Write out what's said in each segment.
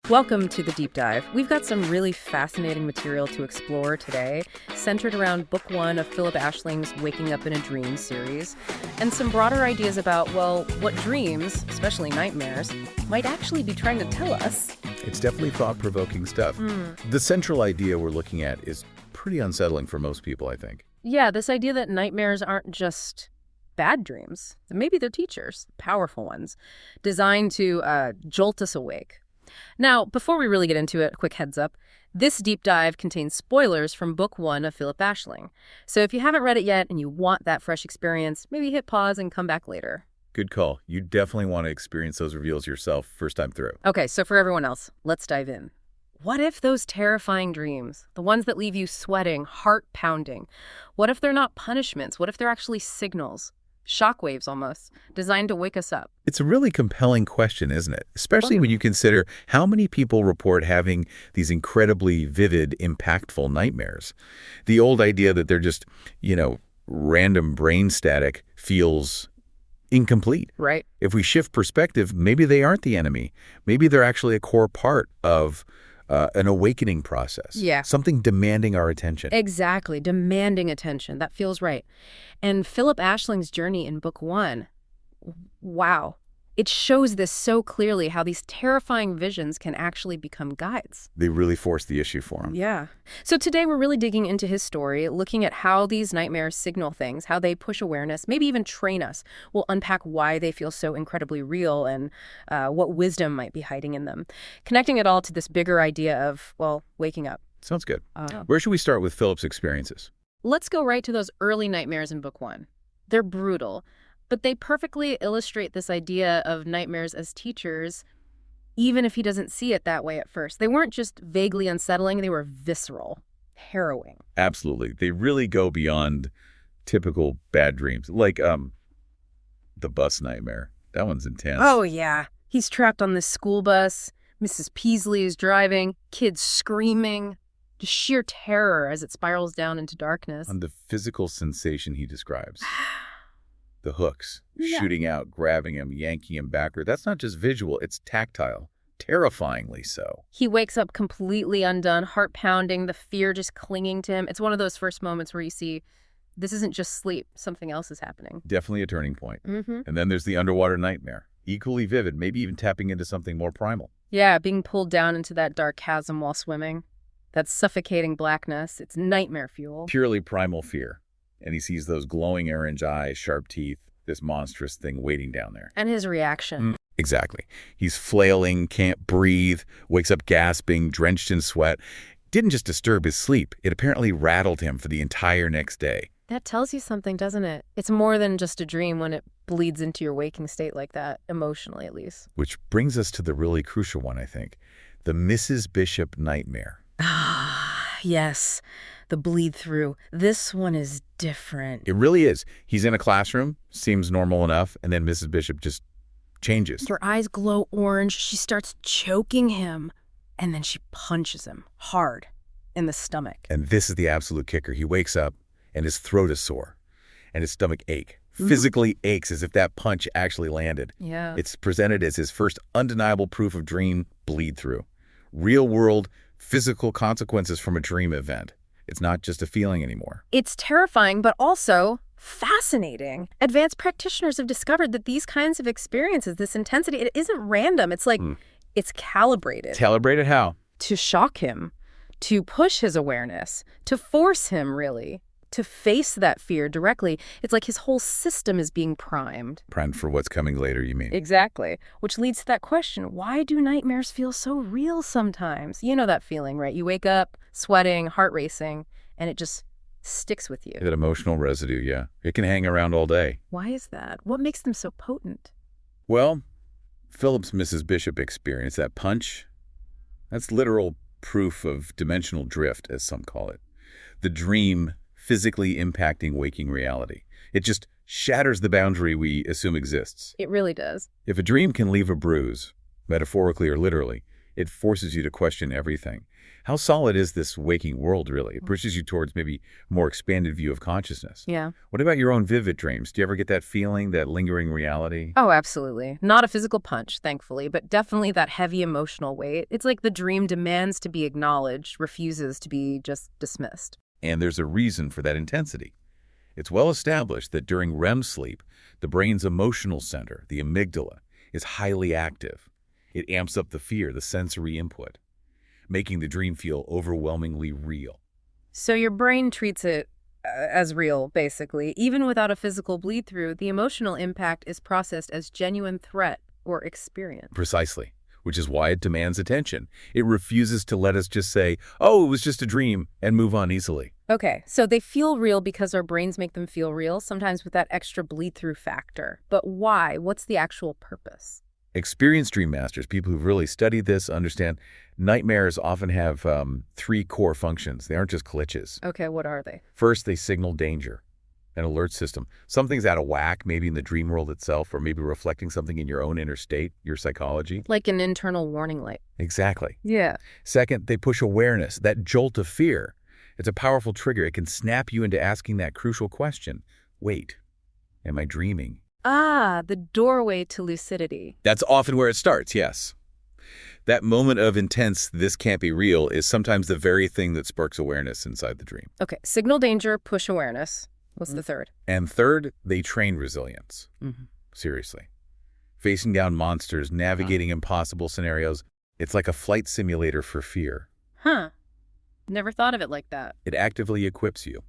Welcome to the Deep Dive. We've got some really fascinating material to explore today, centered around Book 1 of Phillip Aisling's Waking Up in a Dream series, and some broader ideas about, well, what dreams, especially nightmares, might actually be trying to tell us. It's definitely thought-provoking stuff. The central idea we're looking at is pretty unsettling for most people, I think. Yeah, this idea that nightmares aren't just bad dreams. Maybe they're teachers, powerful ones, designed to jolt us awake. Now, before we really get into it, a quick heads up. This deep dive contains spoilers from Book 1 of Phillip Aisling. So if you haven't read it yet and you want that fresh experience, maybe hit pause and come back later. Good call. You definitely want to experience those reveals yourself first time through. Okay, so for everyone else, let's dive in. What if those terrifying dreams, the ones that leave you sweating, heart pounding, what if they're not punishments? What if they're actually signals? Shockwaves almost, designed to wake us up. It's a really compelling question, isn't it? Especially when you consider how many people report having these incredibly vivid, impactful nightmares. The old idea that they're just, random brain static feels incomplete. Right. If we shift perspective, maybe they aren't the enemy. Maybe they're actually a core part of an awakening process. Yeah. Something demanding our attention. Exactly. Demanding attention. That feels right. And Phillip Aisling's journey in Book 1, wow. It shows this so clearly, how these terrifying visions can actually become guides. They really force the issue for him. Yeah. So today we're really digging into his story, looking at how these nightmares signal things, how they push awareness, maybe even train us. We'll unpack why they feel so incredibly real and what wisdom might be hiding in them. Connecting it all to this bigger idea of, well, waking up. Sounds good. Where should we start with Phillip's experiences? Let's go right to those early nightmares in Book 1. They're brutal, but they perfectly illustrate this idea of nightmares as teachers, even if he doesn't see it that way at first. They weren't just vaguely unsettling, they were visceral, harrowing. Absolutely. They really go beyond typical bad dreams, like the bus nightmare. That one's intense. Oh, yeah. He's trapped on this school bus. Mrs. Peasley is driving, kids screaming, just sheer terror as it spirals down into darkness. And the physical sensation he describes. The hooks, shooting out, grabbing him, yanking him backward. That's not just visual, it's tactile. Terrifyingly so. He wakes up completely undone, heart pounding, the fear just clinging to him. It's one of those first moments where you see this isn't just sleep, something else is happening. Definitely a turning point. Mm-hmm. And then there's the underwater nightmare. Equally vivid, maybe even tapping into something more primal. Yeah, being pulled down into that dark chasm while swimming. That suffocating blackness, it's nightmare fuel. Purely primal fear. And he sees those glowing orange eyes, sharp teeth, this monstrous thing waiting down there. And his reaction. Exactly. He's flailing, can't breathe, wakes up gasping, drenched in sweat. Didn't just disturb his sleep. It apparently rattled him for the entire next day. That tells you something, doesn't it? It's more than just a dream when it bleeds into your waking state like that, emotionally at least. Which brings us to the really crucial one, I think. The Mrs. Bishop nightmare. Ah, yes. The bleed through. This one is different. It really is. He's in a classroom, seems normal enough, and then Mrs. Bishop just changes. Her eyes glow orange. She starts choking him, and then she punches him hard in the stomach. And this is the absolute kicker. He wakes up, and his throat is sore, and his stomach physically aches as if that punch actually landed. Yeah. It's presented as his first undeniable proof of dream bleed through. Real-world, physical consequences from a dream event. It's not just a feeling anymore. It's terrifying, but also fascinating. Advanced practitioners have discovered that these kinds of experiences, this intensity, it isn't random. It's like it's calibrated. Calibrated how? To shock him, to push his awareness, to force him, really, to face that fear directly. It's like his whole system is being primed. Primed for what's coming later, you mean? Exactly. Which leads to that question, why do nightmares feel so real sometimes? You know that feeling, right? You wake up, sweating, heart racing, and it just sticks with you. That emotional residue, yeah. It can hang around all day. Why is that? What makes them so potent? Well, Phillip's Mrs. Bishop experience, that punch, that's literal proof of dimensional drift, as some call it. The dream physically impacting waking reality. It just shatters the boundary we assume exists. It really does. If a dream can leave a bruise, metaphorically or literally, It forces you to question everything. How solid is this waking world, really? It pushes you towards maybe a more expanded view of consciousness. Yeah. What about your own vivid dreams? Do you ever get that feeling, that lingering reality? Oh, absolutely. Not a physical punch, thankfully, but definitely that heavy emotional weight. It's like the dream demands to be acknowledged, refuses to be just dismissed. And there's a reason for that intensity. It's well established that during REM sleep, the brain's emotional center, the amygdala, is highly active. It amps up the fear, the sensory input, making the dream feel overwhelmingly real. So your brain treats it as real, basically. Even without a physical bleed-through, the emotional impact is processed as genuine threat or experience. Precisely, which is why it demands attention. It refuses to let us just say, oh, it was just a dream, and move on easily. Okay, so they feel real because our brains make them feel real, sometimes with that extra bleed-through factor. But why? What's the actual purpose? Experienced dream masters, people who've really studied this, understand nightmares often have three core functions. They aren't just glitches. Okay, what are they? First, they signal danger, an alert system. Something's out of whack, maybe in the dream world itself, or maybe reflecting something in your own inner state, your psychology. Like an internal warning light. Exactly. Yeah. Second, they push awareness, that jolt of fear. It's a powerful trigger. It can snap you into asking that crucial question. Wait, am I dreaming? Ah, the doorway to lucidity. That's often where it starts, yes. That moment of intense, this can't be real, is sometimes the very thing that sparks awareness inside the dream. Okay, signal danger, push awareness. What's the third? And third, they train resilience. Mm-hmm. Seriously. Facing down monsters, navigating impossible scenarios, it's like a flight simulator for fear. Huh. Never thought of it like that. It actively equips you.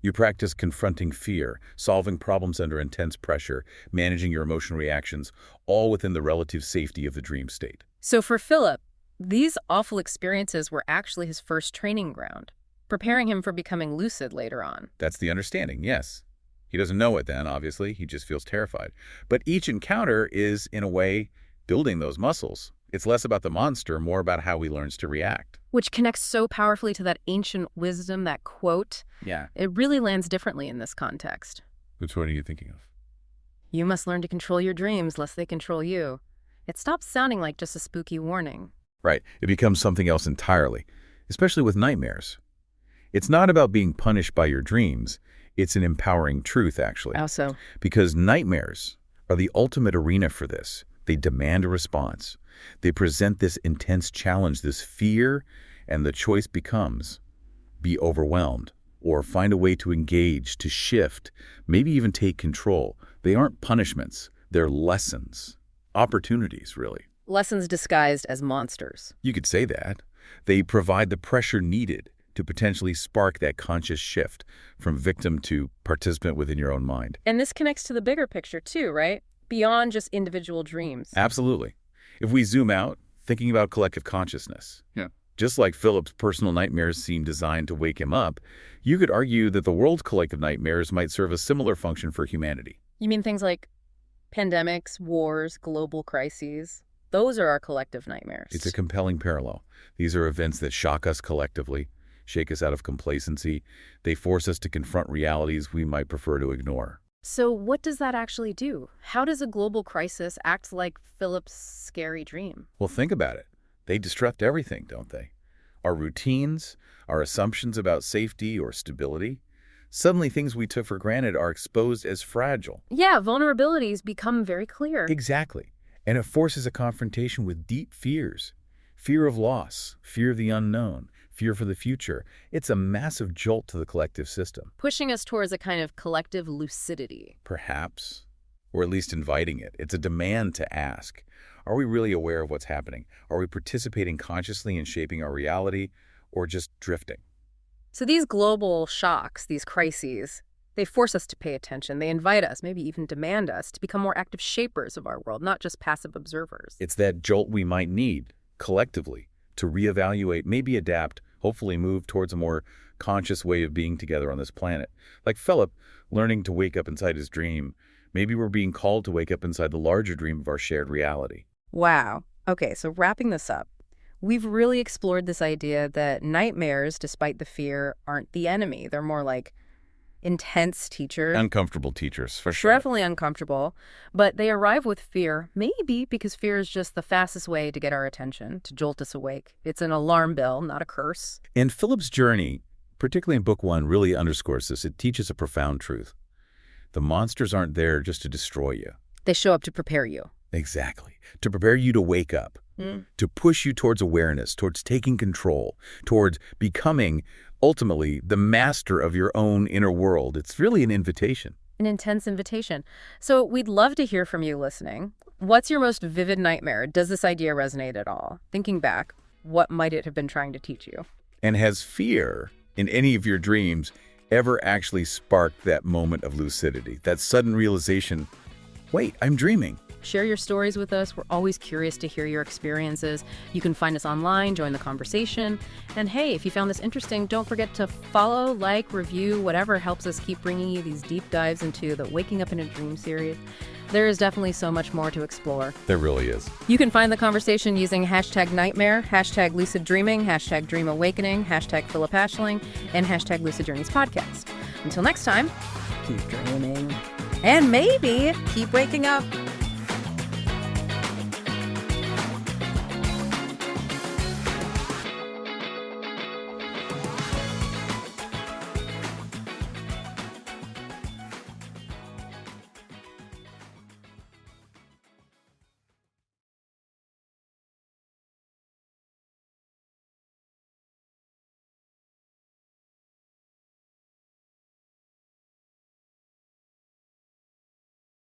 You practice confronting fear, solving problems under intense pressure, managing your emotional reactions, all within the relative safety of the dream state. So for Phillip, these awful experiences were actually his first training ground, preparing him for becoming lucid later on. That's the understanding, yes. He doesn't know it then, obviously. He just feels terrified. But each encounter is, in a way, building those muscles. It's less about the monster, more about how he learns to react. Which connects so powerfully to that ancient wisdom, that quote. Yeah. It really lands differently in this context. Which one are you thinking of? You must learn to control your dreams, lest they control you. It stops sounding like just a spooky warning. Right. It becomes something else entirely, especially with nightmares. It's not about being punished by your dreams. It's an empowering truth, actually. How so? Because nightmares are the ultimate arena for this. They demand a response. They present this intense challenge, this fear, and the choice becomes be overwhelmed or find a way to engage, to shift, maybe even take control. They aren't punishments. They're lessons, opportunities, really. Lessons disguised as monsters. You could say that. They provide the pressure needed to potentially spark that conscious shift from victim to participant within your own mind. And this connects to the bigger picture too, right? Beyond just individual dreams. Absolutely. If we zoom out, thinking about collective consciousness. Yeah. Just like Philip's personal nightmares seem designed to wake him up, you could argue that the world's collective nightmares might serve a similar function for humanity. You mean things like pandemics, wars, global crises? Those are our collective nightmares. It's a compelling parallel. These are events that shock us collectively, shake us out of complacency. They force us to confront realities we might prefer to ignore. So what does that actually do? How does a global crisis act like Philip's scary dream? Well, think about it. They disrupt everything, don't they? Our routines, our assumptions about safety or stability. Suddenly, things we took for granted are exposed as fragile. Yeah, vulnerabilities become very clear. Exactly. And it forces a confrontation with deep fears. Fear of loss, fear of the unknown, fear for the future. It's a massive jolt to the collective system. Pushing us towards a kind of collective lucidity. Perhaps. Or at least inviting it. It's a demand to ask, are we really aware of what's happening? Are we participating consciously in shaping our reality, or just drifting? So these global shocks, these crises, they force us to pay attention. They invite us, maybe even demand us, to become more active shapers of our world, not just passive observers. It's that jolt we might need, collectively, to reevaluate, maybe adapt, hopefully move towards a more conscious way of being together on this planet. Like Philip learning to wake up inside his dream, maybe we're being called to wake up inside the larger dream of our shared reality. Wow. Okay, so wrapping this up, we've really explored this idea that nightmares, despite the fear, aren't the enemy. They're more like intense teachers. Uncomfortable teachers, for sure. Definitely uncomfortable, but they arrive with fear, maybe because fear is just the fastest way to get our attention, to jolt us awake. It's an alarm bell, not a curse. And Philip's journey, particularly in Book 1, really underscores this. It teaches a profound truth. The monsters aren't there just to destroy you. They show up to prepare you. Exactly. To prepare you to wake up, to push you towards awareness, towards taking control, towards becoming, ultimately, the master of your own inner world. It's really an invitation. An intense invitation. So we'd love to hear from you listening. What's your most vivid nightmare? Does this idea resonate at all? Thinking back, what might it have been trying to teach you? And has fear in any of your dreams ever actually sparked that moment of lucidity, that sudden realization, wait, I'm dreaming? Share your stories with us. We're always curious to hear your experiences. You can find us online, join the conversation. And hey, if you found this interesting, don't forget to follow, like, review, whatever helps us keep bringing you these deep dives into the Waking Up in a Dream series. There is definitely so much more to explore. There really is. You can find the conversation using #nightmare, #lucid-dreaming, #dream-awakening, #Phillip Aisling, and #Lucid Journeys podcast. Until next time, keep dreaming. And maybe keep waking up.